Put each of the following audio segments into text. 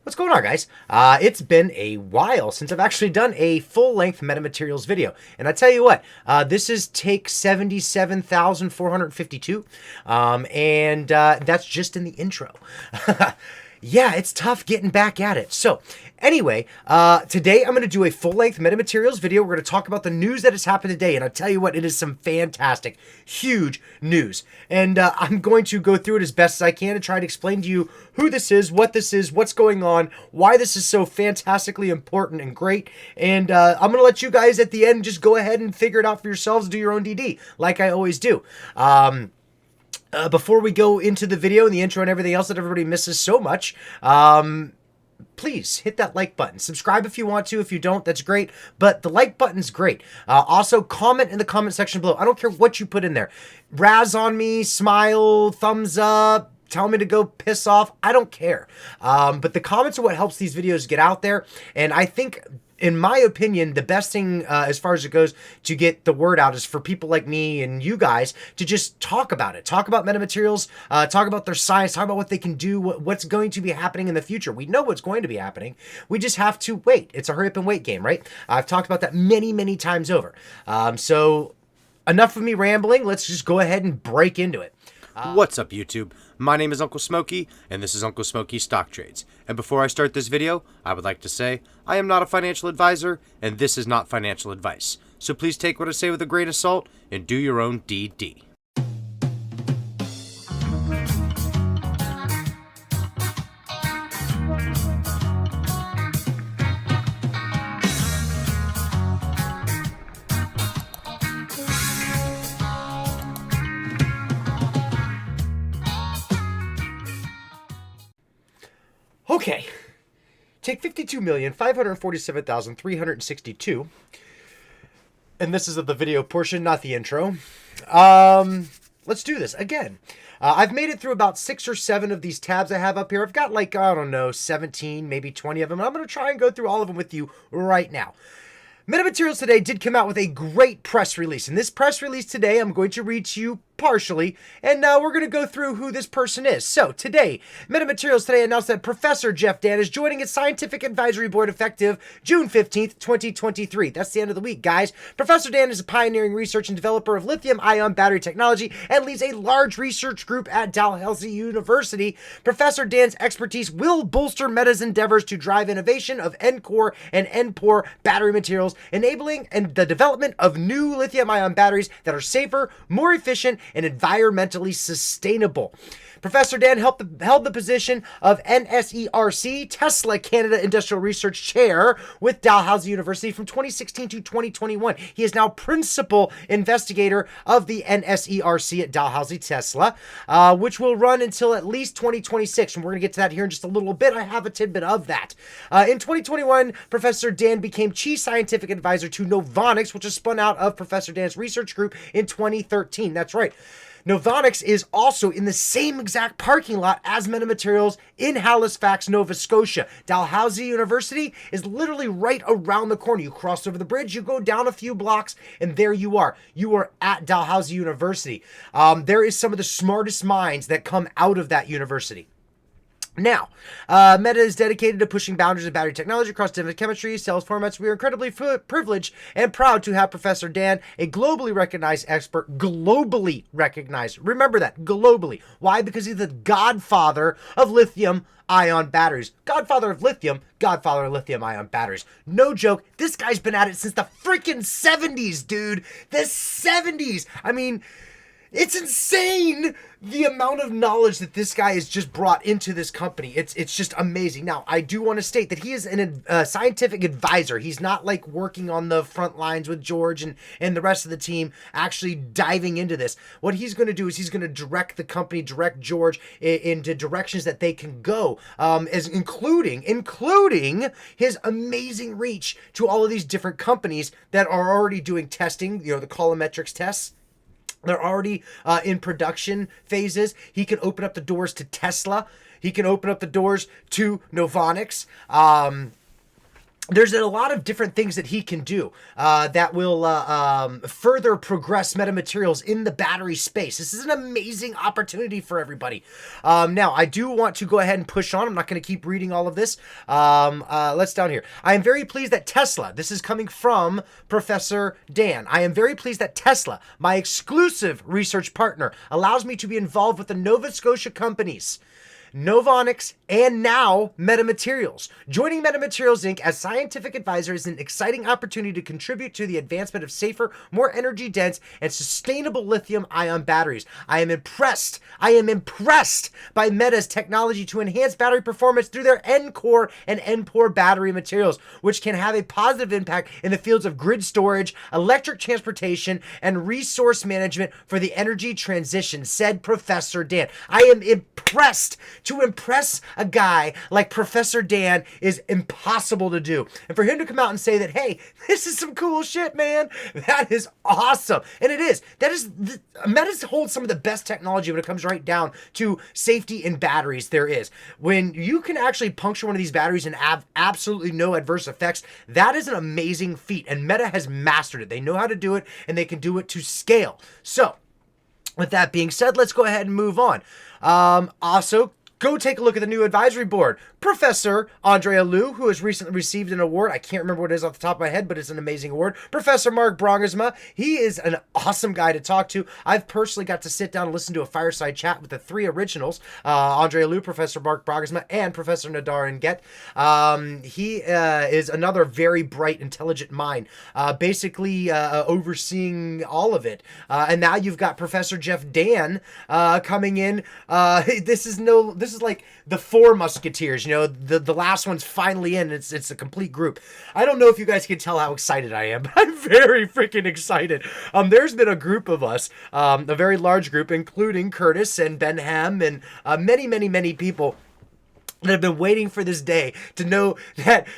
What's going on, guys? It's been a while since I've actually done a full-length metamaterials video. And I tell you what, this is take 77,452, and that's just in the intro. Yeah, it's tough getting back at it. So, anyway, today I'm going to do a full-length metamaterials video. We're going to talk about the news that has happened today, and I tell you what, it is some fantastic, huge news. And I'm going to go through it as best as I can and try to explain to you who this is, what's going on, why this is so fantastically important and great. And I'm going to let you guys at the end just go ahead and figure it out for yourselves, do your own DD, like I always do. Before we go into the video and the intro and everything else that everybody misses so much, please hit that like button. Subscribe if you want to. If you don't, that's great. But the like button's great. Also, comment in the comment section below. I don't care what you put in there. Razz on me, smile, thumbs up, tell me to go piss off. I don't care. But the comments are what helps these videos get out there. And I think, in my opinion, the best thing as far as it goes to get the word out is for people like me and you guys to just talk about it. Talk about metamaterials, talk about their science, talk about what they can do, what's going to be happening in the future. We know what's going to be happening. We just have to wait. It's a hurry up and wait game, right? I've talked about that many, many times over. So enough of me rambling. Let's just go ahead and break into it. What's up, YouTube? My name is Uncle Smokey, and this is Uncle Smokey Stock Trades. And before I start this video, I would like to say, I am not a financial advisor, and this is not financial advice. So please take what I say with a grain of salt, and do your own DD. Okay, take 52,547,362, and this is of the video portion, not the intro. Let's do this again. I've made it through about 6 or 7 of these tabs I have up here. I've got like, I don't know, 17, maybe 20 of them, and I'm going to try and go through all of them with you right now. Metamaterials today did come out with a great press release. In this press release today, I'm going to read to you partially, and we're going to go through who this person is. So today, Metamaterials today announced that Professor Jeff Dahn is joining its Scientific Advisory Board effective June 15th, 2023. That's the end of the week, guys. Professor Dahn is a pioneering research and developer of lithium-ion battery technology and leads a large research group at Dalhousie University. Professor Dahn's expertise will bolster Meta's endeavors to drive innovation of N-core and N-pore battery materials, enabling the development of new lithium-ion batteries that are safer, more efficient, and environmentally sustainable. Professor Dahn held the position of NSERC Tesla Canada Industrial Research Chair with Dalhousie University from 2016 to 2021. He is now principal investigator of the NSERC at Dalhousie Tesla, which will run until at least 2026, and we're going to get to that here in just a little bit. I have a tidbit of that. In 2021, Professor Dahn became chief scientific advisor to Novonix, which was spun out of Professor Dahn's research group in 2013. That's right. Novonix is also in the same exact parking lot as Metamaterials in Halifax, Nova Scotia. Dalhousie University is literally right around the corner. You cross over the bridge, you go down a few blocks, and there you are. You are at Dalhousie University. There is some of the smartest minds that come out of that university. Now, Meta is dedicated to pushing boundaries of battery technology across different chemistries, cells, formats. We are incredibly privileged and proud to have Professor Dahn, a globally recognized expert, globally recognized. Remember that, globally. Why? Because he's the godfather of lithium-ion batteries. Godfather of lithium-ion batteries. No joke, this guy's been at it since the freaking 70s, dude. The 70s. I mean, it's insane the amount of knowledge that this guy has just brought into this company. It's just amazing. Now, I do want to state that he is a scientific advisor. He's not like working on the front lines with George and the rest of the team actually diving into this. What he's going to do is he's going to direct the company, direct George into directions that they can go, as including his amazing reach to all of these different companies that are already doing testing, you know, the colorimetrics tests. They're already in production phases. He can open up the doors to Tesla. He can open up the doors to Novonix. there's a lot of different things that he can do that will further progress metamaterials in the battery space. This is an amazing opportunity for everybody. Now, I do want to go ahead and push on. I'm not going to keep reading all of this. Let's down here. I am very pleased that Tesla, this is coming from Professor Dahn. I am very pleased that Tesla, my exclusive research partner, allows me to be involved with the Nova Scotia companies, Novonix, and now Metamaterials. Joining Metamaterials Inc. as scientific advisor is an exciting opportunity to contribute to the advancement of safer, more energy-dense, and sustainable lithium-ion batteries. I am impressed by Meta's technology to enhance battery performance through their N-Core and N-Pore battery materials, which can have a positive impact in the fields of grid storage, electric transportation, and resource management for the energy transition, said Professor Dahn. I am impressed. To impress a guy like Professor Dahn is impossible to do. And for him to come out and say that, hey, this is some cool shit, man, that is awesome. And it is. Meta holds some of the best technology when it comes right down to safety in batteries there is. When you can actually puncture one of these batteries and have absolutely no adverse effects, that is an amazing feat. And Meta has mastered it. They know how to do it, and they can do it to scale. So, with that being said, let's go ahead and move on. Also, go take a look at the new advisory board. Professor Andrea Liu, who has recently received an award. I can't remember what it is off the top of my head, but it's an amazing award. Professor Mark Brangersma, he is an awesome guy to talk to. I've personally got to sit down and listen to a fireside chat with the three originals, Andrea Liu, Professor Mark Brangersma, and Professor Nadar Nget. He is another very bright, intelligent mind, basically overseeing all of it. And now you've got Professor Jeff Dahn coming in. This is like the Four Musketeers, you know, the last one's finally in. It's a complete group. I don't know if you guys can tell how excited I am, but I'm very freaking excited. There's been a group of us, a very large group, including Curtis and Ben Ham and many people that have been waiting for this day to know that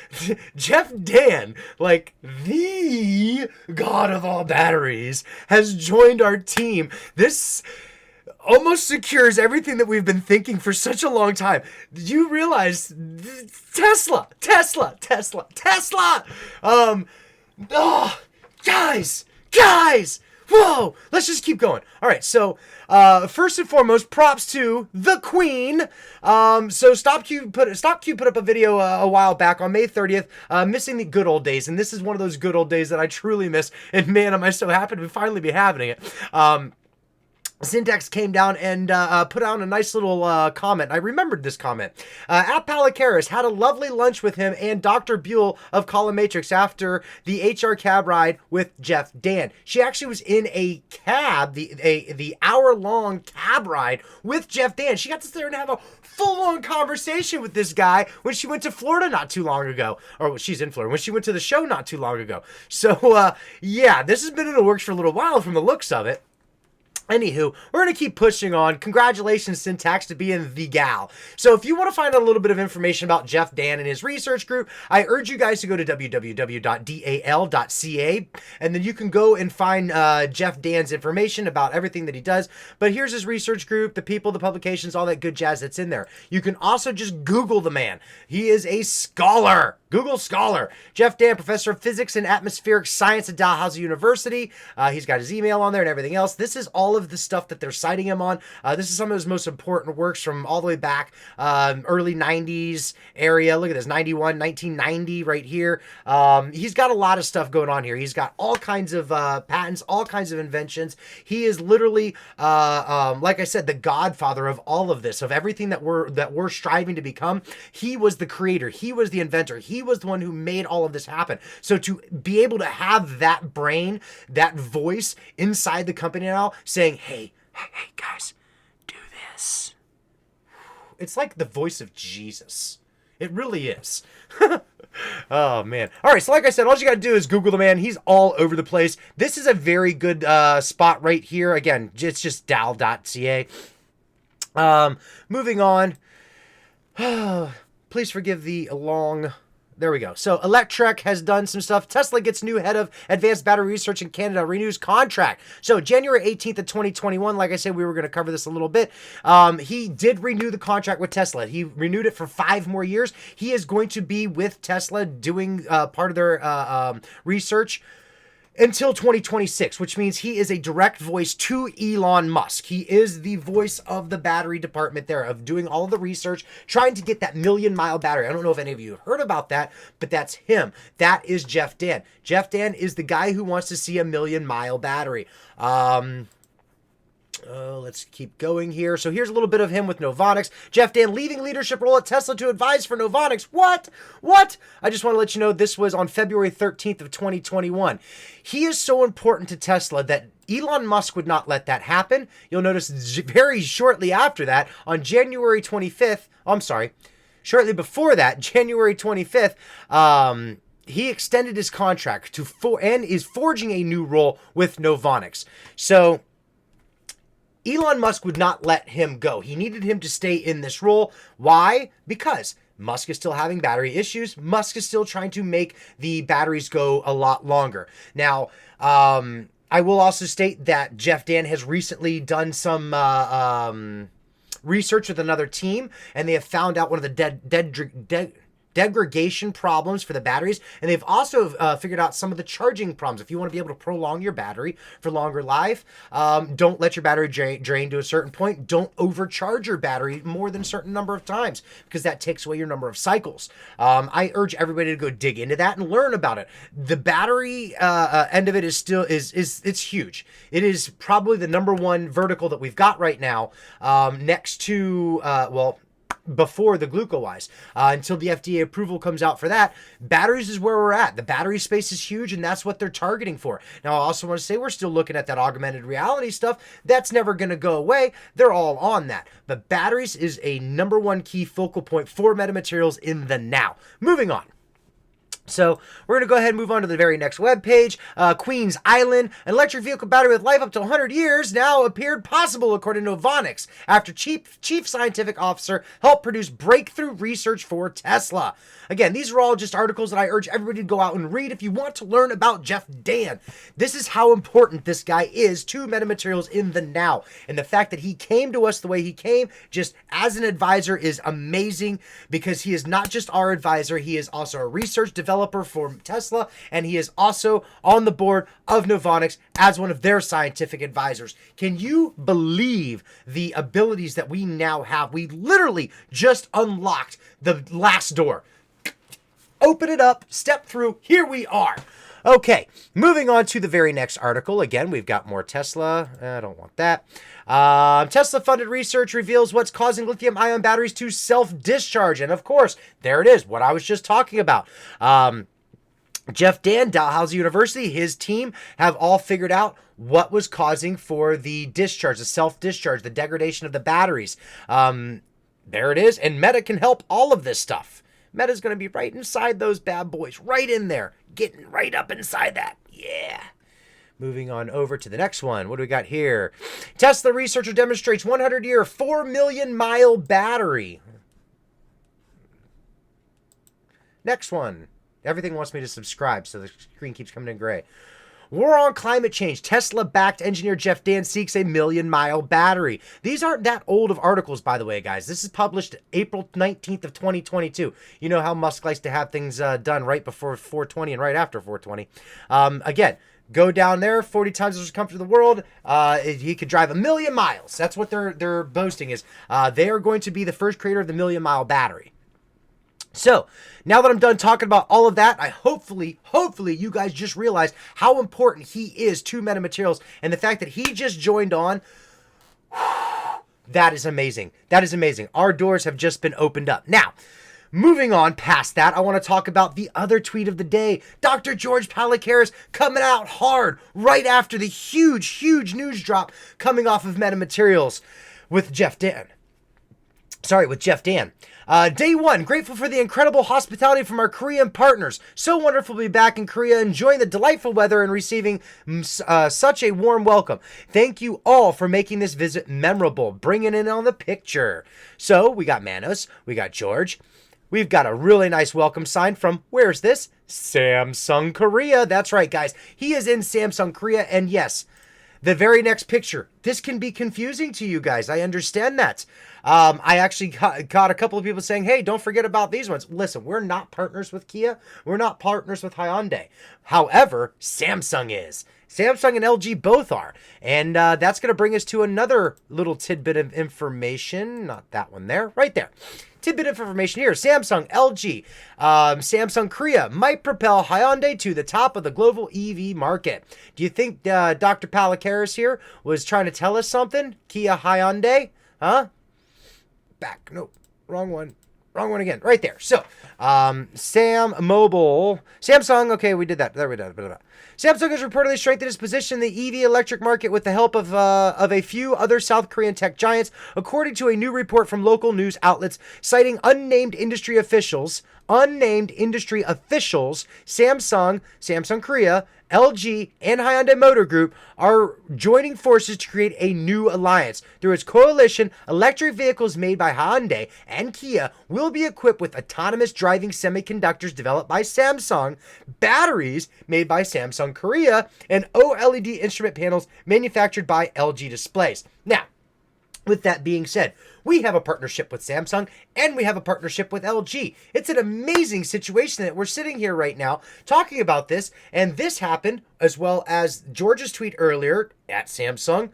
Jeff Dahn, like the god of all batteries, has joined our team. This almost secures everything that we've been thinking for such a long time. Did you realize Tesla? Guys, whoa, let's just keep going. All right, so first and foremost, props to the Queen. So StopQ put up a video a while back on May 30th, missing the good old days, and this is one of those good old days that I truly miss. And man, am I so happy to finally be having it. Syntax came down and put out a nice little comment. I remembered this comment. At Palicaris had a lovely lunch with him and Dr. Buell of Colomatrix after the HR cab ride with Jeff Dahn. She actually was in a cab, the hour-long cab ride with Jeff Dahn. She got to sit there and have a full-on conversation with this guy when she went to Florida not too long ago. Or she's in Florida. When she went to the show not too long ago. So, yeah, this has been in the works for a little while from the looks of it. Anywho, we're going to keep pushing on. Congratulations, Syntax, to being the gal. So if you want to find out a little bit of information about Jeff Dahn and his research group, I urge you guys to go to www.dal.ca, and then you can go and find Jeff Dahn's information about everything that he does. But here's his research group, the people, the publications, all that good jazz that's in there. You can also just Google the man. He is a scholar. Google Scholar. Jeff Dahn, Professor of Physics and Atmospheric Science at Dalhousie University. He's got his email on there and everything else. This is all of the stuff that they're citing him on. This is some of his most important works from all the way back, early 90s area. Look at this, 1990 right here. He's got a lot of stuff going on here. He's got all kinds of patents, all kinds of inventions. He is literally, like I said, the godfather of all of this, of everything that we're striving to become. He was the creator. He was the inventor. He was the one who made all of this happen. So to be able to have that brain, that voice inside the company now saying, hey guys, do this. It's like the voice of Jesus. It really is. Oh, man. All right, so like I said, all you got to do is Google the man. He's all over the place. This is a very good spot right here. Again, it's just dal.ca. Moving on. Please forgive the long There we go. So Electrek has done some stuff. Tesla gets new head of advanced battery research in Canada, renews contract. So January 18th of 2021, like I said, we were going to cover this a little bit. He did renew the contract with Tesla. He renewed it for 5 more years. He is going to be with Tesla doing part of their research until 2026, which means he is a direct voice to Elon Musk. He is the voice of the battery department there, of doing all of the research, trying to get that million-mile battery. I don't know if any of you have heard about that, but that's him. That is Jeff Dahn. Jeff Dahn is the guy who wants to see a million-mile battery. Let's keep going here. So here's a little bit of him with Novonix. Jeff Dahn leaving leadership role at Tesla to advise for Novonix. What? I just want to let you know this was on February 13th of 2021. He is so important to Tesla that Elon Musk would not let that happen. You'll notice very shortly after that, on January 25th, shortly before that, January 25th, he extended his contract and is forging a new role with Novonix. So Elon Musk would not let him go. He needed him to stay in this role. Why? Because Musk is still having battery issues. Musk is still trying to make the batteries go a lot longer. Now, I will also state that Jeff Dahn has recently done some research with another team, and they have found out one of the degradation problems for the batteries, and they've also figured out some of the charging problems. If you want to be able to prolong your battery for longer life, don't let your battery drain to a certain point. Don't overcharge your battery more than a certain number of times, because that takes away your number of cycles. I urge everybody to go dig into that and learn about it. The battery end of it is still it's huge. It is probably the number one vertical that we've got right now, next to before the GlucoWise. Until the FDA approval comes out for that, batteries is where we're at. The battery space is huge, and that's what they're targeting for. Now, I also want to say we're still looking at that augmented reality stuff. That's never going to go away. They're all on that. But batteries is a number one key focal point for metamaterials in the now. Moving on. So we're going to go ahead and move on to the very next webpage. Queen's Island, an electric vehicle battery with life up to 100 years now appeared possible according to Novonix after chief scientific officer helped produce breakthrough research for Tesla. Again, these are all just articles that I urge everybody to go out and read if you want to learn about Jeff Dahn. This is how important this guy is to metamaterials in the now. And the fact that he came to us the way he came, just as an advisor, is amazing, because he is not just our advisor, he is also a research developer for Tesla, and he is also on the board of Novonix as one of their scientific advisors. Can you believe the abilities that we now have? We literally just unlocked the last door. Open it up, step through, here we are. Okay, moving on to the very next article. Again, we've got more Tesla. I don't want that. Tesla-funded research reveals what's causing lithium-ion batteries to self-discharge. And of course, there it is, what I was just talking about. Jeff Dahn, Dalhousie University, his team have all figured out what was causing for the discharge, the self-discharge, the degradation of the batteries. There it is, and Meta can help all of this stuff. Meta's going to be right inside those bad boys, right in there, getting right up inside that. Yeah. Moving on over to the next one. What do we got here? Tesla researcher demonstrates 100-year, 4 million mile battery. Next one. Everything wants me to subscribe, so the screen keeps coming in gray. War on climate change. Tesla-backed engineer Jeff Dahn seeks a 1 million mile battery. These aren't that old of articles, by the way, guys. This is published April 19th of 2022. You know how Musk likes to have things done right before 420 and right after 420. Again, go down there, 40 times the circumference of the world. He could drive 1 million miles. That's what they're boasting is. They are going to be the first creator of the 1 million mile battery. So, now that I'm done talking about all of that, I hopefully you guys just realize how important he is to metamaterials, and the fact that he just joined on, that is amazing. That is amazing. Our doors have just been opened up. Now, moving on past that, I want to talk about the other tweet of the day. Dr. George Palikaris coming out hard right after the huge news drop coming off of metamaterials with Jeff Dahn. Day one, grateful for the incredible hospitality from our Korean partners. So wonderful to be back in Korea, enjoying the delightful weather and receiving such a warm welcome. Thank you all for making this visit memorable, bringing in on the picture. So we got Manos, we got George, we've got a really nice welcome sign from, where's this? Samsung Korea. That's right, guys. He is in Samsung Korea. And yes, the very next picture. This can be confusing to you guys. I understand that. I actually got a couple of people saying, hey, don't forget about these ones. Listen, we're not partners with Kia. We're not partners with Hyundai. However, Samsung is. Samsung and LG both are. And that's going to bring us to another little tidbit of information. Not that one there. Right there. Tidbit of information here. Samsung, LG, Samsung Korea might propel Hyundai to the top of the global EV market. Do you think Dr. Palikaris here was trying to tell us something? Kia, Hyundai? Huh? Back. Nope. Wrong one. Wrong one again. Right there. So, Samsung. Okay, we did that. There we go. Samsung has reportedly strengthened its position in the EV electric market with the help of a few other South Korean tech giants, according to a new report from local news outlets citing unnamed industry officials, Samsung, Samsung Korea, LG, and Hyundai Motor Group are joining forces to create a new alliance. Through its coalition, electric vehicles made by Hyundai and Kia will be equipped with autonomous driving semiconductors developed by Samsung, batteries made by Samsung Korea, and OLED instrument panels manufactured by LG Displays. Now, with that being said, we have a partnership with Samsung and we have a partnership with LG. It's an amazing situation that we're sitting here right now talking about this, and this happened as well as George's tweet earlier at Samsung.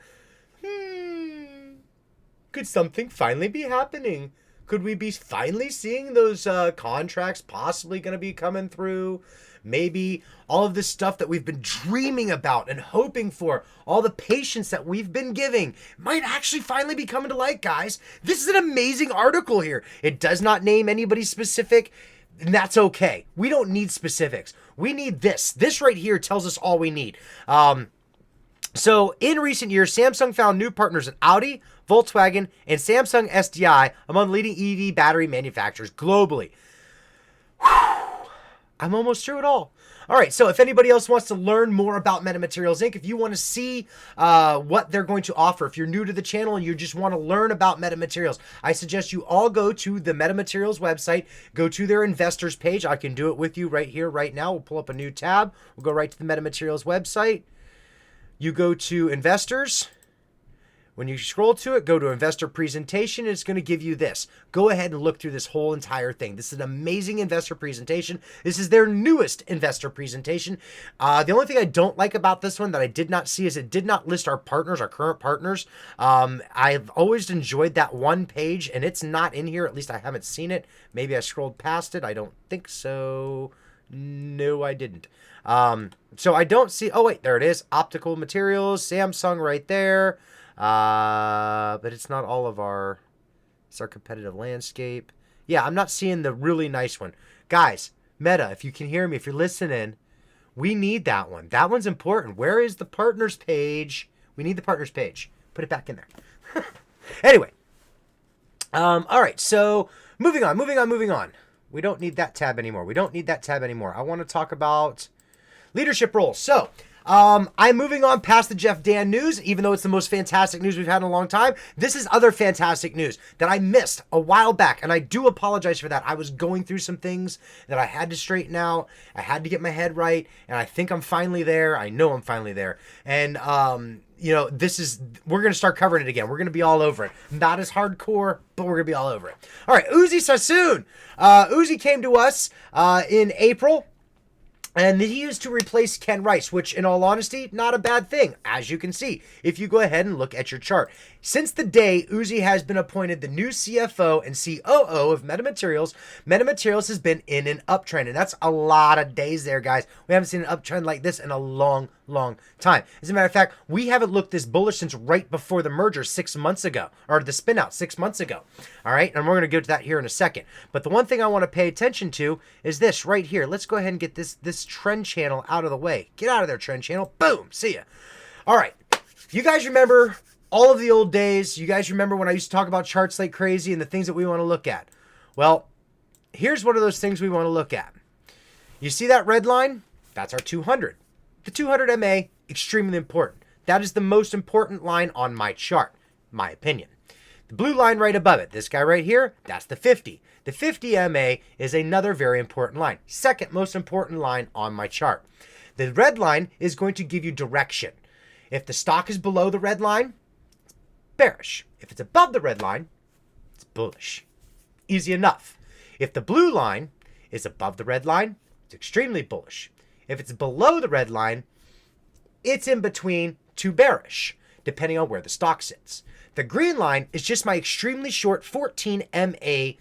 Could something finally be happening? Could we be finally seeing those contracts possibly going to be coming through? Maybe all of this stuff that we've been dreaming about and hoping for, all the patience that we've been giving, might actually finally be coming to light, guys. This is an amazing article here. It does not name anybody specific, and that's okay. We don't need specifics. We need this. This right here tells us all we need. So in recent years, Samsung found new partners in Audi, Volkswagen, and Samsung SDI among leading EV battery manufacturers globally. I'm almost through it all. All right, so if anybody else wants to learn more about MetaMaterials Inc., if you want to see what they're going to offer, if you're new to the channel and you just want to learn about MetaMaterials, I suggest you all go to the MetaMaterials website, go to their investors page. I can do it with you right here, right now. We'll pull up a new tab. We'll go right to the MetaMaterials website. You go to investors. When you scroll to it, go to investor presentation, and it's going to give you this. Go ahead and look through this whole entire thing. This is an amazing investor presentation. This is their newest investor presentation. The only thing I don't like about this one that I did not see is it did not list our partners, our current partners. I've always enjoyed that one page, and it's not in here. At least I haven't seen it. Maybe I scrolled past it. I don't think so. No, I didn't. So I don't see. Oh, wait, there it is. Optical materials, Samsung right there. But it's not all of our, it's our competitive landscape. Yeah, I'm not seeing the really nice one. Guys, Meta, if you can hear me, if you're listening, we need that one. That one's important. Where is the partners page? We need the partners page. Put it back in there. Anyway. All right. So moving on. We don't need that tab anymore. I want to talk about leadership roles. So, I'm moving on past the Jeff Dahn news, even though it's the most fantastic news we've had in a long time. This is other fantastic news that I missed a while back, and I do apologize for that. I was going through some things that I had to straighten out. I had to get my head right, and I think I'm finally there. I know I'm finally there. And, you know, we're going to start covering it again. We're going to be all over it. Not as hardcore, but we're going to be all over it. All right, Uzi Sassoon. Uzi came to us in April. And he is to replace Ken Rice, which, in all honesty, not a bad thing, as you can see, if you go ahead and look at your chart. Since the day Uzi has been appointed the new CFO and COO of MetaMaterials, MetaMaterials has been in an uptrend, and that's a lot of days there, guys. We haven't seen an uptrend like this in a long time. As a matter of fact, we haven't looked this bullish since right before the merger 6 months ago, or the spin out 6 months ago. All right, and we're going to go to that here in a second. But the one thing I want to pay attention to is this right here. Let's go ahead and get this trend channel out of the way. Get out of there, trend channel. Boom. See ya. All right. You guys remember all of the old days? You guys remember when I used to talk about charts like crazy and the things that we want to look at? Well, here's one of those things we want to look at. You see that red line? That's our 200. The 200 MA, extremely important. That is the most important line on my chart, my opinion. The blue line right above it, this guy right here, that's the 50. The 50 MA is another very important line. Second most important line on my chart. The red line is going to give you direction. If the stock is below the red line, it's bearish. If it's above the red line, it's bullish. Easy enough. If the blue line is above the red line, it's extremely bullish. If it's below the red line, it's in between to bearish, depending on where the stock sits. The green line is just my extremely short 14 MA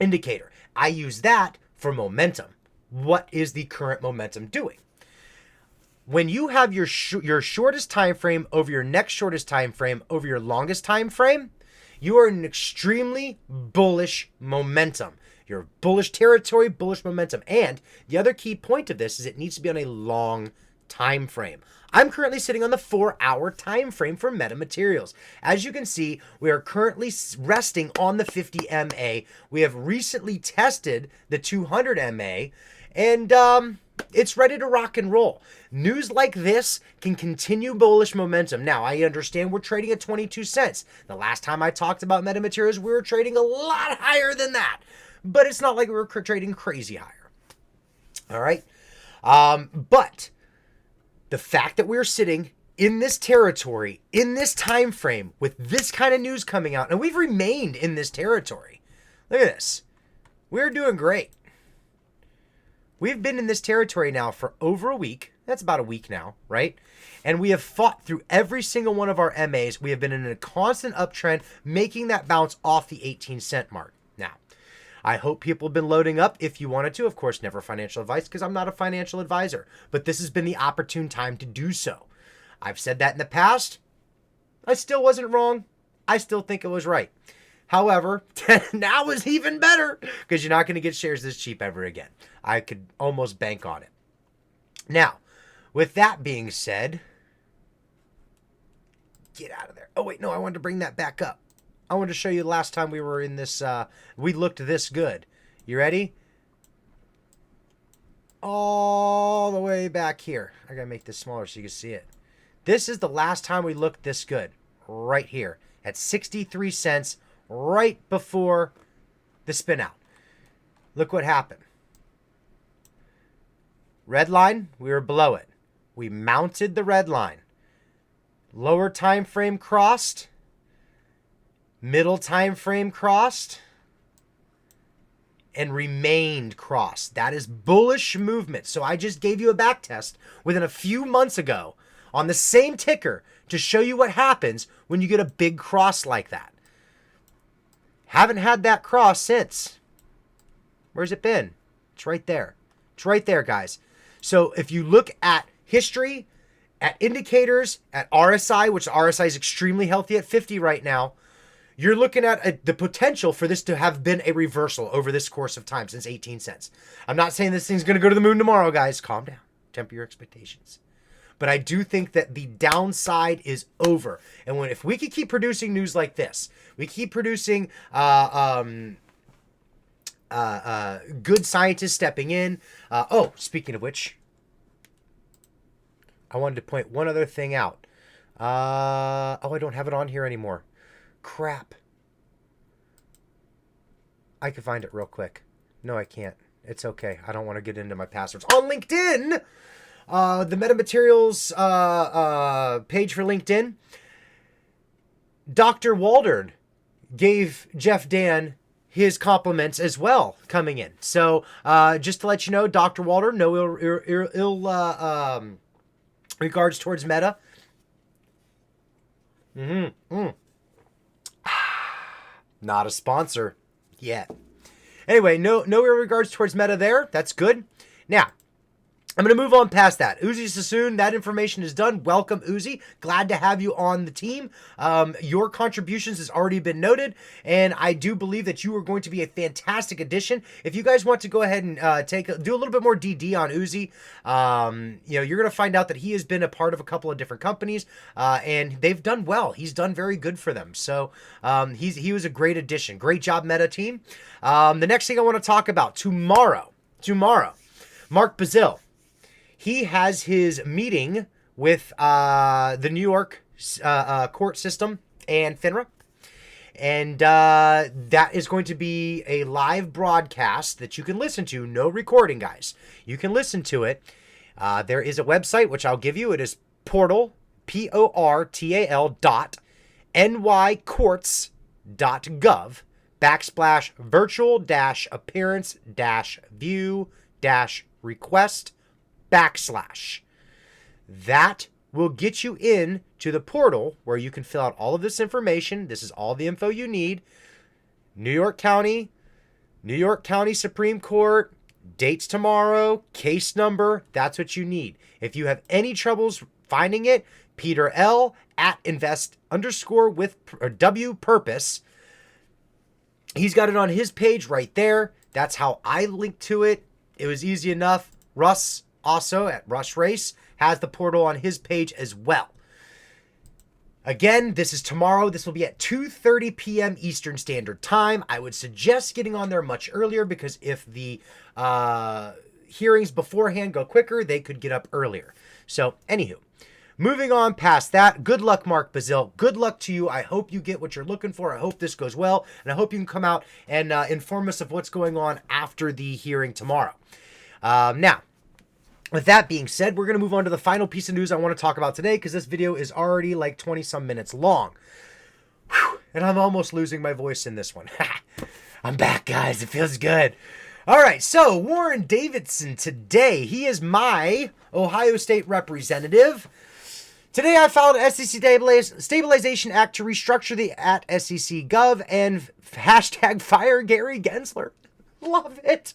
indicator. I use that for momentum. What is the current momentum doing? When you have your shortest time frame over your next shortest time frame over your longest time frame, you are in an extremely bullish momentum. You're bullish territory, bullish momentum. And the other key point of this is it needs to be on a long time frame. I'm currently sitting on the 4-hour time frame for metamaterials. As you can see, we are currently resting on the 50 MA. We have recently tested the 200 MA, and it's ready to rock and roll. News like this can continue bullish momentum. Now, I understand we're trading at 22 cents. The last time I talked about metamaterials, we were trading a lot higher than that. But it's not like we were trading crazy higher. All right? But the fact that we're sitting in this territory, in this time frame, with this kind of news coming out, and we've remained in this territory. Look at this. We're doing great. We've been in this territory now for over a week. That's about a week now, right? And we have fought through every single one of our MAs. We have been in a constant uptrend, making that bounce off the 18-cent mark. Now, I hope people have been loading up if you wanted to. Of course, never financial advice because I'm not a financial advisor. But this has been the opportune time to do so. I've said that in the past. I still wasn't wrong. I still think it was right. However, now is even better because you're not going to get shares this cheap ever again. I could almost bank on it. Now, with that being said, get out of there. Oh, wait, no, I wanted to bring that back up. I wanted to show you the last time we were in this, we looked this good. You ready? All the way back here. I got to make this smaller so you can see it. This is the last time we looked this good. Right here at 63 cents. Right before the spin out. Look what happened. Red line, we were below it. We mounted the red line. Lower time frame crossed. Middle time frame crossed. And remained crossed. That is bullish movement. So I just gave you a back test within a few months ago on the same ticker to show you what happens when you get a big cross like that. Haven't had that cross since. Where's it been? It's right there. It's right there, guys. So if you look at history, at indicators, at RSI, which RSI is extremely healthy at 50 right now, you're looking at the potential for this to have been a reversal over this course of time since 18 cents. I'm not saying this thing's going to go to the moon tomorrow, guys. Calm down. Temper your expectations. But I do think that the downside is over. And if we could keep producing news like this, we keep producing good scientists stepping in. Speaking of which, I wanted to point one other thing out. I don't have it on here anymore. Crap. I can find it real quick. No, I can't. It's okay. I don't want to get into my passwords. On LinkedIn, the metamaterials page for LinkedIn, Dr. Waldron gave Jeff Dahn his compliments as well coming in. So just to let you know, Dr. Waldron, no ill regards towards Meta. Not a sponsor yet. Anyway, no ill regards towards Meta there. That's good. Now, I'm going to move on past that. Uzi Sassoon, that information is done. Welcome, Uzi. Glad to have you on the team. Your contributions has already been noted, and I do believe that you are going to be a fantastic addition. If you guys want to go ahead and do a little bit more DD on Uzi, you're going to find out that he has been a part of a couple of different companies, and they've done well. He's done very good for them. So he was a great addition. Great job, Meta team. The next thing I want to talk about, tomorrow, Mark Basile. He has his meeting with the New York court system and FINRA. And that is going to be a live broadcast that you can listen to. No recording, guys. You can listen to it. There is a website, which I'll give you. It is portal, portal nycourts.gov / virtual - appearance - view - request / that will get you in to the portal where you can fill out all of this information. This is all the info you need. New York County Supreme Court, dates tomorrow, case number. That's what you need. If you have any troubles finding it, Peter L at invest_with W purpose. He's got it on his page right there. That's how I linked to it. It was easy enough. Russ also at Rush Race has the portal on his page as well. Again, this is tomorrow. This will be at 2:30 p.m. Eastern Standard Time. I would suggest getting on there much earlier because if the hearings beforehand go quicker, they could get up earlier. So, anywho, moving on past that, good luck, Mark Basile. Good luck to you. I hope you get what you're looking for. I hope this goes well, and I hope you can come out and inform us of what's going on after the hearing tomorrow. Now, with that being said, we're going to move on to the final piece of news I want to talk about today because this video is already like 20-some minutes long. Whew, and I'm almost losing my voice in this one. I'm back, guys. It feels good. All right, so Warren Davidson today. He is my Ohio State representative. Today I filed an SEC Stabilization Act to restructure the at SEC Gov and hashtag fire Gary Gensler. Love it.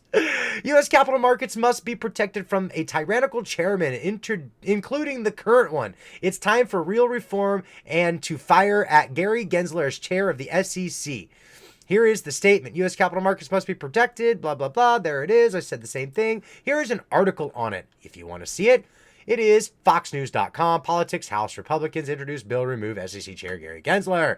U.S. capital markets must be protected from a tyrannical chairman, including the current one. It's time for real reform and to fire at Gary Gensler as chair of the SEC. Here is the statement. U.S. capital markets must be protected, blah, blah, blah. There it is. I said the same thing. Here is an article on it. If you want to see it, it is foxnews.com. Politics, House Republicans introduce bill remove SEC chair Gary Gensler.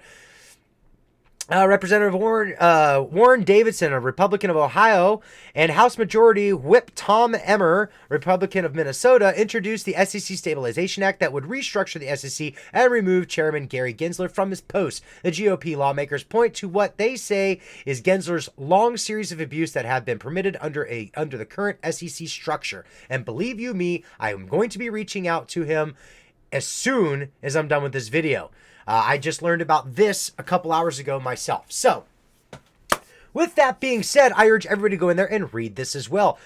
Representative Warren Davidson, a Republican of Ohio, and House Majority Whip Tom Emmer, Republican of Minnesota, introduced the SEC Stabilization Act that would restructure the SEC and remove Chairman Gary Gensler from his post. The GOP lawmakers point to what they say is Gensler's long series of abuse that have been permitted under the current SEC structure. And believe you me, I am going to be reaching out to him as soon as I'm done with this video. I just learned about this a couple hours ago myself. So, with that being said, I urge everybody to go in there and read this as well.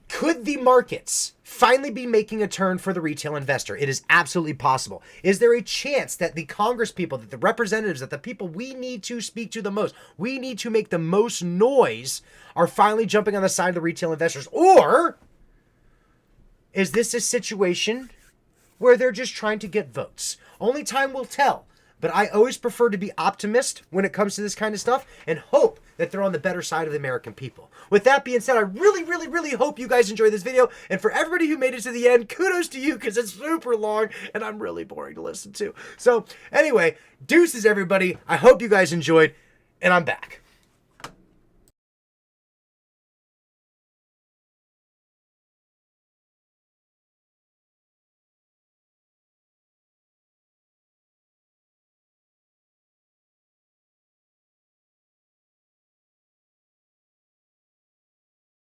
Could the markets finally be making a turn for the retail investor? It is absolutely possible. Is there a chance that the Congress people, that the representatives, that the people we need to speak to the most, we need to make the most noise, are finally jumping on the side of the retail investors? Or is this a situation where they're just trying to get votes? Only time will tell, but I always prefer to be optimist when it comes to this kind of stuff and hope that they're on the better side of the American people. With that being said, I really, really, really hope you guys enjoyed this video, and for everybody who made it to the end, kudos to you because it's super long and I'm really boring to listen to. So anyway, deuces everybody. I hope you guys enjoyed, and I'm back.